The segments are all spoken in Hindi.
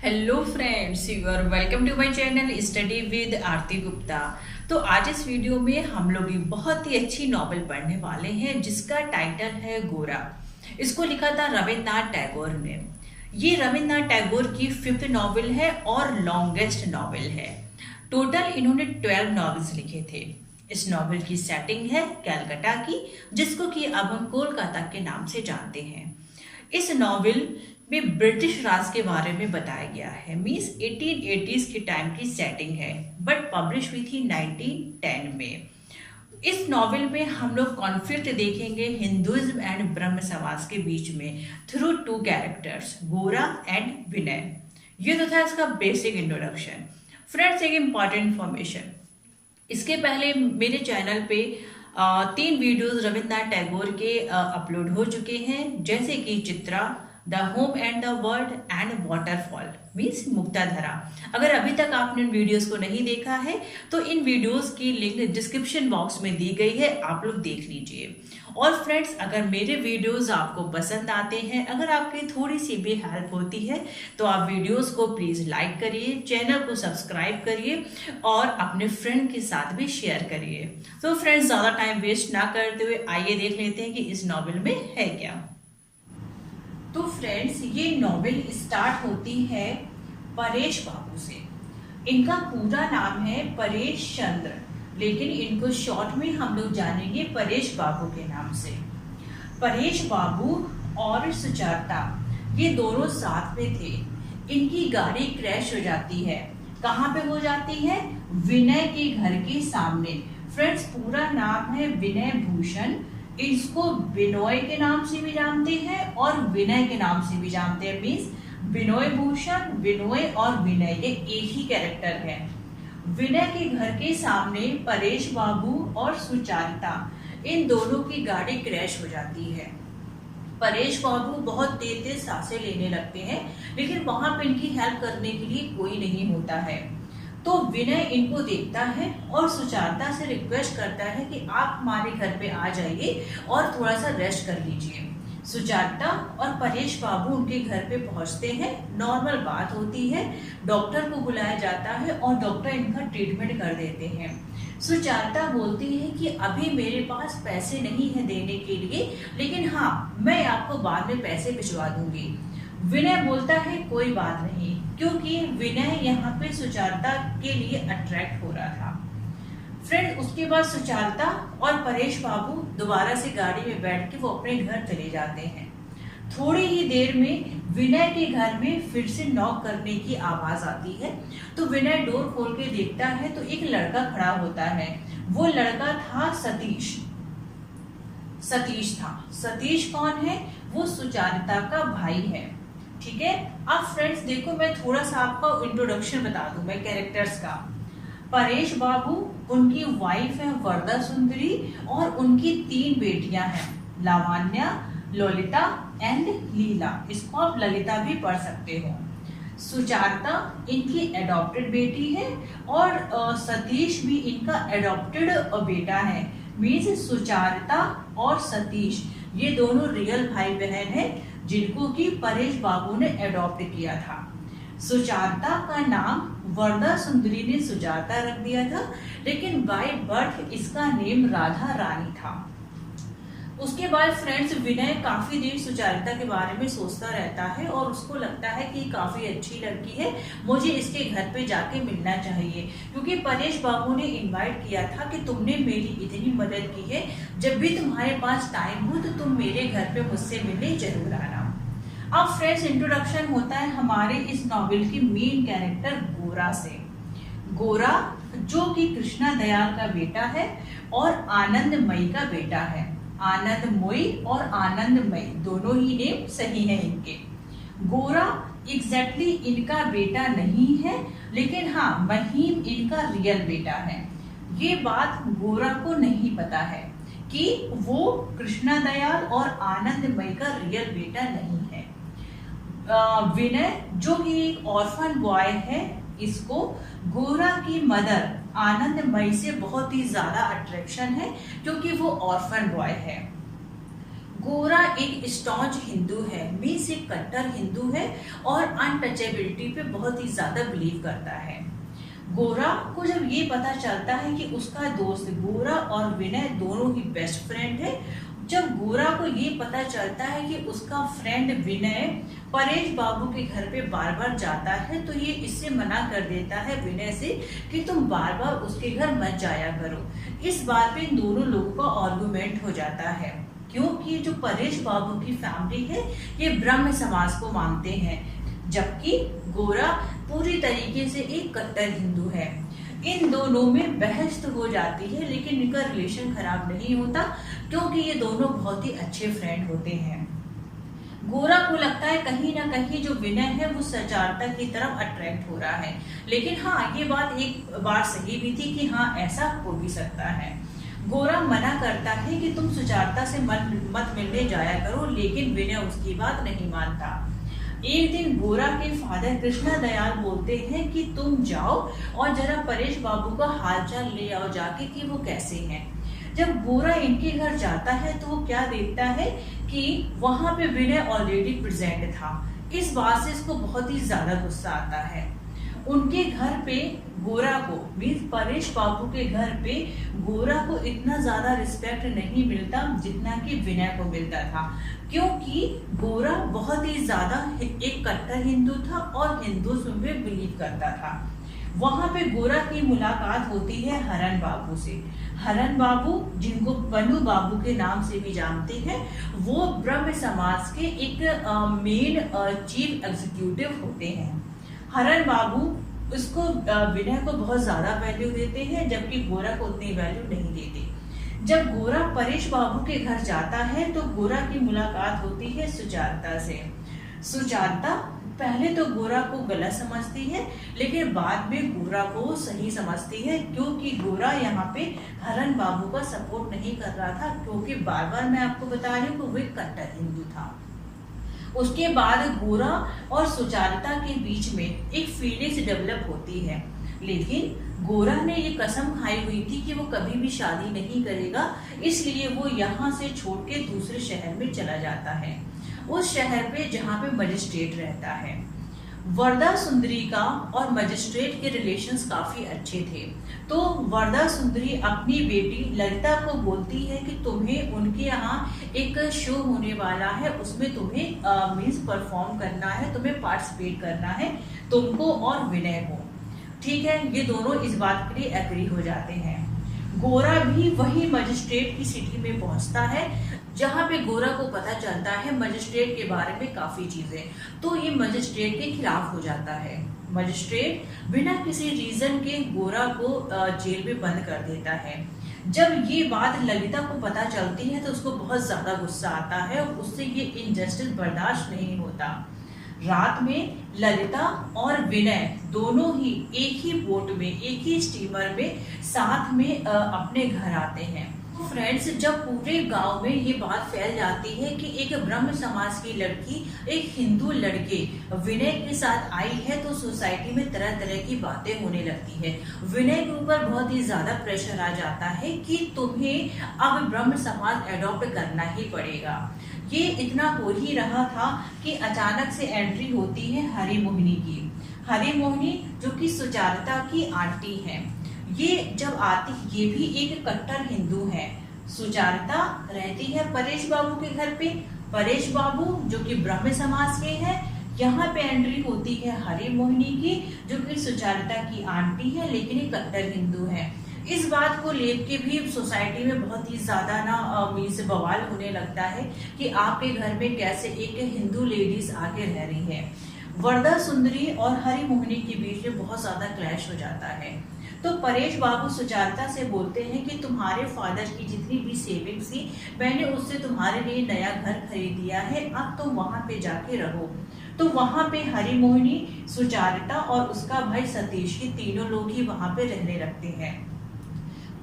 Hello friends, you are welcome to my channel study with Aarti Gupta. तो आज इस वीडियो में हम लोग एक बहुत ही अच्छी नॉवेल पढ़ने वाले हैं जिसका टाइटल है गोरा। इसको लिखा था रविन्द्रनाथ टैगोर ने। ये रविन्द्रनाथ टैगोर की 5th नॉवेल है और लॉन्गेस्ट नॉवेल है। टोटल इन्होंने 12 नॉवेल्स लिखे थे। इस नॉवेल की सेटिंग है कैलकाटा की, जिसको कि अब हम कोलकाता के नाम से जानते हैं। इस नॉवेल में ब्रिटिश राज के बारे में बताया गया है, मीन्स 1880s के टाइम की सेटिंग है, बट पब्लिश हुई थी 1910 में। इस नॉवेल में हम लोग कॉन्फ्लिक्ट देखेंगे हिंदुइज्म एंड ब्रह्म समाज के बीच में थ्रू 2 कैरेक्टर्स, गोरा एंड विनय। ये तो था इसका बेसिक इंट्रोडक्शन। फ्रेंड्स, एक इम्पॉर्टेंट इंफॉर्मेशन, इसके पहले मेरे चैनल पे 3 वीडियोस रविन्द्रनाथ टैगोर के अपलोड हो चुके हैं, जैसे कि Chitra, the home and the world and waterfall means Muktadhara. अगर अभी तक आपने इन वीडियोस को नहीं देखा है तो इन वीडियोस की लिंक डिस्क्रिप्शन बॉक्स में दी गई है, आप लोग देख लीजिए। और फ्रेंड्स, अगर मेरे वीडियोस आपको पसंद आते हैं, अगर आपकी थोड़ी सी भी हेल्प होती है तो आप वीडियोस को प्लीज़ लाइक करिए, चैनल को सब्सक्राइब करिए और अपने फ्रेंड के साथ भी शेयर करिए। तो फ्रेंड्स, ज़्यादा टाइम वेस्ट ना करते हुए आइए देख लेते हैं कि इस नॉवेल में है क्या। तो फ्रेंड्स, ये नॉवेल स्टार्ट होती है परेश बाबू से। इनका पूरा नाम है परेश चंद्र, लेकिन इनको शॉर्ट में हम लोग जानेंगे परेश बाबू के नाम से। परेश बाबू और सुजाता ये दोनों साथ में थे। इनकी गाड़ी क्रैश हो जाती है। कहाँ पे हो जाती है? विनय के घर के सामने। फ्रेंड्स, पूरा नाम है विनय भूषण। इसको बिनोय के नाम से भी जानते हैं और विनय के नाम से भी जानते हैं, मीन्स बिनोय भूषण, विनोय और विनय ये एक ही कैरेक्टर है। विनय के घर के सामने परेश बाबू और सुचारिता, इन दोनों की गाड़ी क्रैश हो जाती है। परेश बाबू बहुत तेज तेज सांसें लेने लगते हैं, लेकिन वहां पे इनकी हेल्प करने के लिए कोई नहीं होता है। तो विनय इनको देखता है और सुचारिता से रिक्वेस्ट करता है कि आप हमारे घर पे आ जाइए और थोड़ा सा रेस्ट कर लीजिए। सुचारिता और परेश बाबू उनके घर पे पहुंचते हैं। नॉर्मल बात होती है, डॉक्टर को बुलाया जाता है और डॉक्टर इनका ट्रीटमेंट कर देते हैं। सुचारिता बोलती है कि अभी मेरे पास पैसे नहीं है देने के लिए, लेकिन हाँ, मैं आपको बाद में पैसे भिजवा दूंगी। विनय बोलता है कोई बात नहीं, क्योंकि विनय यहाँ पे सुचारिता के लिए अट्रैक्ट हो रहा था। फ्रेंड, उसके बाद सुचारिता और परेश बाबू दोबारा से गाड़ी में बैठ के वो अपने घर चले जाते हैं। थोड़ी ही देर में विनय के घर में फिर से नॉक करने की आवाज आती है। तो विनय डोर खोल के देखता है तो एक लड़का खड़ा होता है। वो लड़का था सतीश। सतीश कौन है? वो सुचारिता का भाई है। ठीक है। अब फ्रेंड्स देखो, मैं थोड़ा सा आपको इंट्रोडक्शन बता दूं मैं कैरेक्टर्स का। परेश बाबू, उनकी वाइफ है वरदा सुंदरी और उनकी 3 बेटियां हैं, लावण्या, ललिता एंड लीला। इसको आप ललिता भी पढ़ सकते हो। सुचारिता इनकी एडॉप्टेड बेटी है और सतीश भी इनका एडॉप्टेड बेटा है। मीन्स सुचारिता और सतीश ये दोनों रियल भाई बहन हैं, जिनको कि परेश बाबू ने अडॉप्ट किया था। सुचारिता का नाम वरदा सुंदरी ने सुजाता रख दिया था, लेकिन बाय बर्थ इसका नेम राधा रानी था। उसके बाद फ्रेंड्स, विनय काफी देर सुचारिता के बारे में सोचता रहता है और उसको लगता है कि काफी अच्छी लड़की है, मुझे इसके घर पे जाके मिलना चाहिए, क्योंकि परेश बाबू ने इनवाइट किया था कि तुमने मेरी इतनी मदद की है, जब भी तुम्हारे पास टाइम हो तो तुम मेरे घर पे मुझसे मिलने जरूर आना। अब फ्रेंड्स, इंट्रोडक्शन होता है हमारे इस नॉवेल की मेन कैरेक्टर गोरा से। गोरा जो कि कृष्णा दयाल का बेटा है और आनंदमयी का बेटा है। आनंदमयी और आनंदमयी दोनों ही नेम सही है इनके। गोरा एग्जैक्टली इनका बेटा नहीं है, लेकिन हाँ, महिम इनका रियल बेटा है। ये बात गोरा को नहीं पता है कि वो कृष्णा दयाल और आनंदमयी का रियल बेटा नहीं है। विनय जो कि एक ऑर्फन बॉय है, इसको गोरा की मदर आनंदमयी से बहुत ही ज्यादा अट्रैक्शन है, क्योंकि वो ऑर्फन बॉय है। गोरा एक स्टॉन्च हिंदू है, मीन्स एक कट्टर हिंदू है और अनटचेबिलिटी पे बहुत ही ज्यादा बिलीव करता है। गोरा को जब ये पता चलता है कि उसका दोस्त गोरा और विनय दोनों ही बेस्ट फ्रेंड है, जब गोरा को ये पता चलता है कि उसका फ्रेंड विनय परेश बाबू के घर पे बार बार जाता है, तो ये इससे मना कर देता है विनय से कि तुम बार बार उसके घर मत जाया करो। इस बात पे इन दोनों लोगों का आर्गुमेंट हो जाता है, क्योंकि जो परेश बाबू की फैमिली है ये ब्रह्म समाज को मानते हैं, जबकि गोरा पूरी तरीके से एक कट्टर हिंदू है। इन दोनों में बहस तो हो जाती है, लेकिन इनका रिलेशन खराब नहीं होता, क्योंकि ये दोनों बहुत ही अच्छे फ्रेंड होते हैं। गोरा को लगता है कहीं ना कहीं जो विनय है वो सुजाता की तरफ अट्रैक्ट हो रहा है, लेकिन हाँ ये बात एक बार सही भी थी कि हाँ ऐसा हो भी सकता है। गोरा मना करता है कि तुम सुजाता से मत मिलने जाया करो, लेकिन विनय उसकी बात नहीं मानता। एक दिन गोरा के फादर कृष्णा दयाल बोलते हैं कि तुम जाओ और जरा परेश बाबू का हालचाल ले आओ जाके कि वो कैसे हैं। जब गोरा इनके घर जाता है तो वो क्या देखता है कि वहां पे विनय ऑलरेडी प्रेजेंट था। इस बात से इसको बहुत ही ज्यादा गुस्सा आता है। उनके घर पे गोरा को मीन्स परेश बाबू के घर पे गोरा को इतना ज्यादा रिस्पेक्ट नहीं मिलता जितना कि विनय को मिलता था, क्योंकि गोरा बहुत ही ज्यादा एक कट्टर हिंदू था और हिंदुत्व में बिलीव करता था। वहां पे गोरा की मुलाकात होती है हरन बाबू से। हरन बाबू, जिनको बनू बाबू के नाम से भी जानते हैं, वो ब्रह्म समाज के एक मेन चीफ एग्जीक्यूटिव होते हैं। हरन बाबू उसको विनय को बहुत ज्यादा वैल्यू देते हैं, जबकि गोरा को उतनी वैल्यू नहीं देते। जब गोरा परेश बाबू के घर जाता है तो गोरा की मुलाकात होती है सुजाता से। सुजाता पहले तो गोरा को गलत समझती है, लेकिन बाद में गोरा को सही समझती है, क्योंकि गोरा यहाँ पे हरन बाबू का सपोर्ट नहीं कर रहा था, क्योंकि बार बार मैं आपको बता रही हूँ कि वो एक कट्टर हिंदू था। उसके बाद गोरा और सुजाता के बीच में एक फीलिंग्स डेवलप होती है, लेकिन गोरा ने ये कसम खाई हुई थी कि वो कभी भी शादी नहीं करेगा, इसलिए वो यहाँ से छोड़ के दूसरे शहर में चला जाता है, उस शहर पे जहाँ पे मजिस्ट्रेट रहता है। वरदा सुंदरी का और मजिस्ट्रेट के रिलेशंस काफी अच्छे थे, तो वरदा सुंदरी अपनी बेटी ललिता को बोलती है कि तुम्हें उनके यहाँ एक शो होने वाला है, उसमें तुम्हें मीन्स परफॉर्म करना है, तुम्हें पार्टिसिपेट करना है, तुमको और विनय को। ठीक है, ये दोनों इस बात के लिए एग्री हो जाते हैं। गोरा भी वही मजिस्ट्रेट की सिटी में पहुंचता है, जहां पे गोरा को पता चलता है मजिस्ट्रेट के बारे में काफी चीजें, तो ये मजिस्ट्रेट के खिलाफ हो जाता है। मजिस्ट्रेट बिना किसी रीजन के गोरा को जेल में बंद कर देता है। जब ये बात ललिता को पता चलती है तो उसको बहुत ज्यादा गुस्सा आता है और उससे ये इनजस्टिस बर्दाश्त नहीं होता। रात में ललिता और विनय दोनों ही एक ही बोट में, एक ही स्टीमर में साथ में अपने घर आते हैं। फ्रेंड्स, जब पूरे गांव में ये बात फैल जाती है कि एक ब्रह्म समाज की लड़की एक हिंदू लड़के विनय के साथ आई है, तो सोसाइटी में तरह तरह की बातें होने लगती है। विनय के ऊपर बहुत ही ज्यादा प्रेशर आ जाता है कि तुम्हें अब ब्रह्म समाज एडॉप्ट करना ही पड़ेगा। ये इतना हो ही रहा था कि अचानक से एंट्री होती है हरि मोहिनी की। हरि मोहिनी जो कि सुजाता की आंटी है, ये जब आती, ये भी एक कट्टर हिंदू है। सुजाता रहती है परेश बाबू के घर पे। परेश बाबू जो कि ब्रह्म समाज के हैं, यहाँ पे एंट्री होती है हरि मोहिनी की, जो कि सुजाता की आंटी है, लेकिन ये कट्टर हिंदू है। इस बात को लेके भी सोसाइटी में बहुत ही ज्यादा ना मीन्स बवाल होने लगता है कि आपके घर में कैसे एक हिंदू लेडीज आके रह रही है। वरदा सुंदरी और हरि मोहिनी के बीच में बहुत ज्यादा क्लैश हो जाता है। तो परेश बाबू सुजाता से बोलते हैं कि तुम्हारे फादर की जितनी भी सेविंग्स थी, मैंने उससे तुम्हारे लिए नया घर खरीद दिया है, अब तुम वहां पे जाके रहो। तो वहां पे हरि मोहिनी, सुजाता और उसका भाई सतीश, ये तीनों लोग ही वहां पे रहने लगते हैं।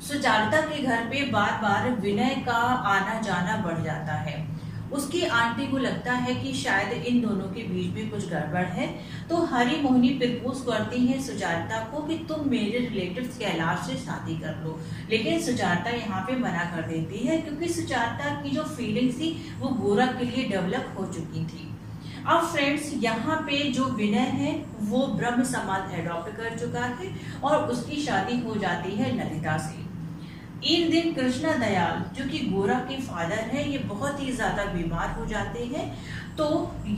सुजाता के घर पे बार बार विनय का आना जाना बढ़ जाता है। उसकी आंटी को लगता है कि शायद इन दोनों के बीच में कुछ गड़बड़ है। तो हरी मोहिनी प्रपोज करती है सुजाता को कि तुम मेरे रिलेटिव्स कैलाश से शादी कर लो, लेकिन सुजाता यहाँ पे मना कर देती है क्योंकि सुजाता की जो फीलिंग्स थी वो गोरा के लिए डेवलप हो चुकी थी। अब फ्रेंड्स, यहाँ पे जो विनय है वो ब्रह्म समाज एडॉप्ट कर चुका है और उसकी शादी हो जाती है ललिता से। एक दिन कृष्णा दयाल जो कि गोरा के फादर है, ये बहुत ही ज्यादा बीमार हो जाते हैं। तो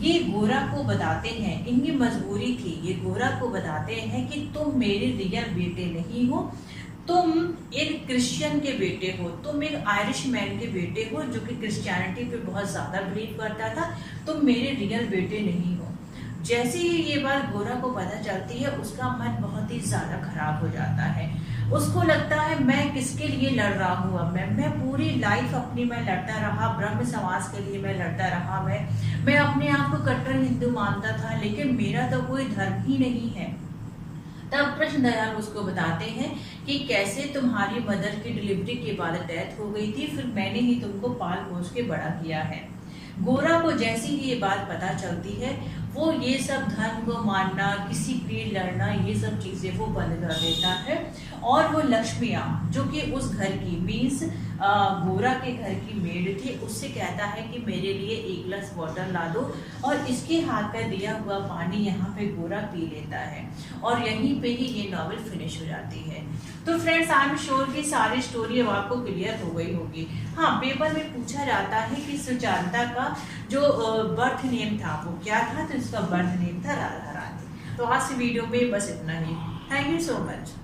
ये गोरा को बताते हैं, इनकी मजबूरी थी, ये गोरा को बताते हैं कि तुम मेरे रियल बेटे नहीं हो, तुम एक क्रिश्चियन के बेटे हो, तुम एक आयरिश मैन के बेटे हो जो कि क्रिश्चियनिटी पे बहुत ज्यादा बिलीव करता था, तुम मेरे रियल बेटे नहीं हो। जैसे ही ये बात गोरा को पता चलती है उसका मन बहुत ही ज्यादा खराब हो जाता है। उसको लगता है मैं किसके लिए लड़ रहा हूँ, अब मैं पूरी लाइफ अपनी मैं लड़ता रहा, ब्रह्म समाज के लिए मैं लड़ता रहा, मैं अपने आप को कट्टर हिंदू मानता था, लेकिन मेरा तो कोई धर्म ही नहीं है। तब कृष्ण दयाल उसको बताते हैं कि कैसे तुम्हारी मदर की डिलीवरी के बाद डेथ हो गई थी, फिर मैंने ही तुमको पाल पोस के बड़ा किया है। गोरा को जैसी ही ये बात पता चलती है वो ये सब धर्म को मानना, किसी के लिए लड़ना, ये सब चीजें वो बंद कर देता है। और वो लक्ष्मिया जो कि उस घर की मीन्स गोरा के घर की मेड थी, उससे कहता है कि मेरे लिए 1 ग्लास वाटर ला दो, और इसके हाथ पे दिया हुआ पानी यहाँ पे गोरा पी लेता है और यहीं पे ही ये नॉवेल फिनिश हो जाती है। तो फ्रेंड्स, आई एम श्योर कि सारी स्टोरी अब आपको क्लियर हो गई होगी। हाँ, पेपर में पूछा जाता है कि सुजाता का जो बर्थ नेम था वो क्या था, तो इसका बर्थ नेम था राधा रानी। तो आज की वीडियो में बस इतना ही। Thank you so much.